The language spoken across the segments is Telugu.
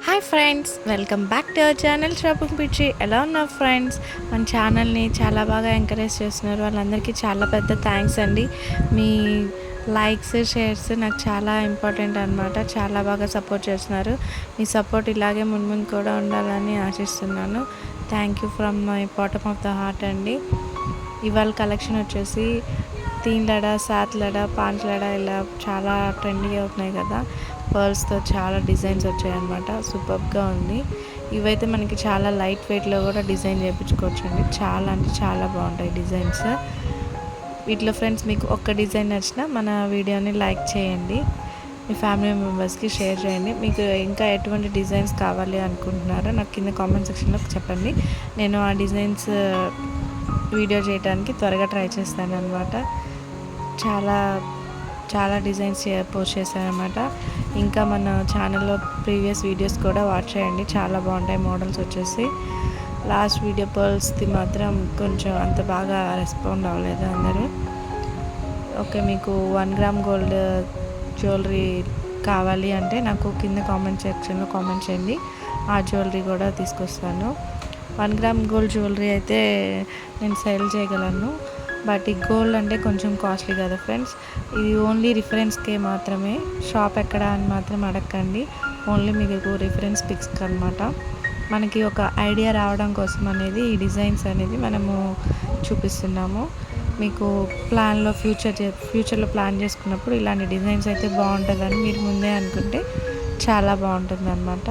Hi friends, welcome back to our channel shopping పిచ్చి. ఎలా ఉన్నారు ఫ్రెండ్స్? మన ఛానల్ని చాలా బాగా ఎంకరేజ్ చేస్తున్నారు. వాళ్ళందరికీ చాలా పెద్ద థ్యాంక్స్ అండి. మీ లైక్స్, షేర్స్ నాకు చాలా ఇంపార్టెంట్ అనమాట. చాలా బాగా సపోర్ట్ చేస్తున్నారు. మీ సపోర్ట్ ఇలాగే ముందు కూడా ఉండాలని ఆశిస్తున్నాను. Thank you from my bottom of the heart అండి. ఇవాళ కలెక్షన్ వచ్చేసి 3 లడా, 7 లడా, 5 లడా ఇలా చాలా ట్రెండింగ్ అవుతున్నాయి కదా. పర్ల్స్తో చాలా డిజైన్స్ వచ్చాయన్నమాట. సూపర్గా ఉంది. ఇవైతే మనకి చాలా లైట్ వెయిట్లో కూడా డిజైన్ చేయించుకోవచ్చు అండి. చాలా అంటే చాలా బాగుంటాయి డిజైన్స్. వీటిలో ఫ్రెండ్స్ మీకు ఒక్క డిజైన్ నచ్చినా మన వీడియోని లైక్ చేయండి. మీ ఫ్యామిలీ మెంబర్స్కి షేర్ చేయండి. మీకు ఇంకా ఎటువంటి డిజైన్స్ కావాలి అనుకుంటున్నారో నాకు కింద కామెంట్ సెక్షన్లో చెప్పండి. నేను ఆ డిజైన్స్ వీడియో చేయడానికి త్వరగా ట్రై చేస్తాను అనమాట. చాలా చాలా డిజైన్స్ పోస్ట్ చేశానమాట. ఇంకా మన ఛానల్లో ప్రీవియస్ వీడియోస్ కూడా వాచ్ చేయండి. చాలా బాగుంటాయి మోడల్స్ వచ్చేసి. లాస్ట్ వీడియో పర్ల్స్ది మాత్రం కొంచెం అంత బాగా రెస్పాండ్ అవ్వలేదు అందరూ. ఓకే, మీకు 1 గ్రామ్ గోల్డ్ జ్యువెలరీ కావాలి అంటే నాకు కింద కామెంట్ సెక్షన్లో కామెంట్ చేయండి. ఆ జ్యువెలరీ కూడా తీసుకొస్తాను. 1 గ్రామ్ గోల్డ్ జ్యువెలరీ అయితే నేను సేల్ చేయగలను. బట్ ఈ గోల్డ్ అంటే కొంచెం కాస్ట్లీ కదా ఫ్రెండ్స్. ఇది ఓన్లీ రిఫరెన్స్కే మాత్రమే. షాప్ ఎక్కడ అని మాత్రం అడగండి. ఓన్లీ మీకు రిఫరెన్స్ పిక్స్ అనమాట. మనకి ఒక ఐడియా రావడం కోసం అనేది ఈ డిజైన్స్ అనేది మనము చూపిస్తున్నాము. మీకు ఫ్యూచర్లో ప్లాన్ చేసుకున్నప్పుడు ఇలాంటి డిజైన్స్ అయితే బాగుంటుందని మీరు ముందే అనుకుంటే చాలా బాగుంటుంది అనమాట.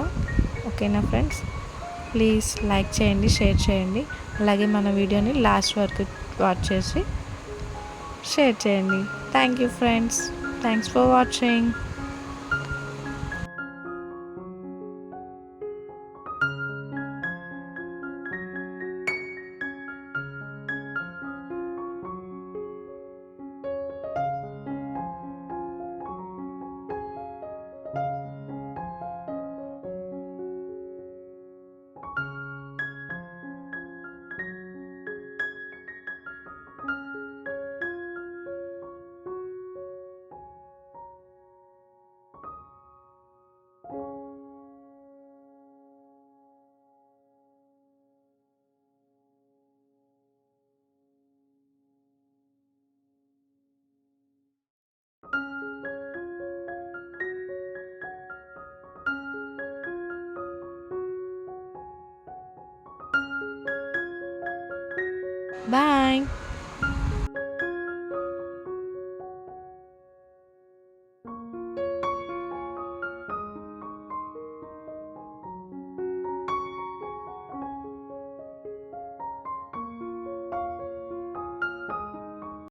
ఓకేనా ఫ్రెండ్స్? ప్లీజ్ లైక్ చేయండి, షేర్ చేయండి. అలాగే మన వీడియోని లాస్ట్ వరకు వాచ్ చేసి షేర్ చేయండి. Thank you friends. Thanks for watching. Bye.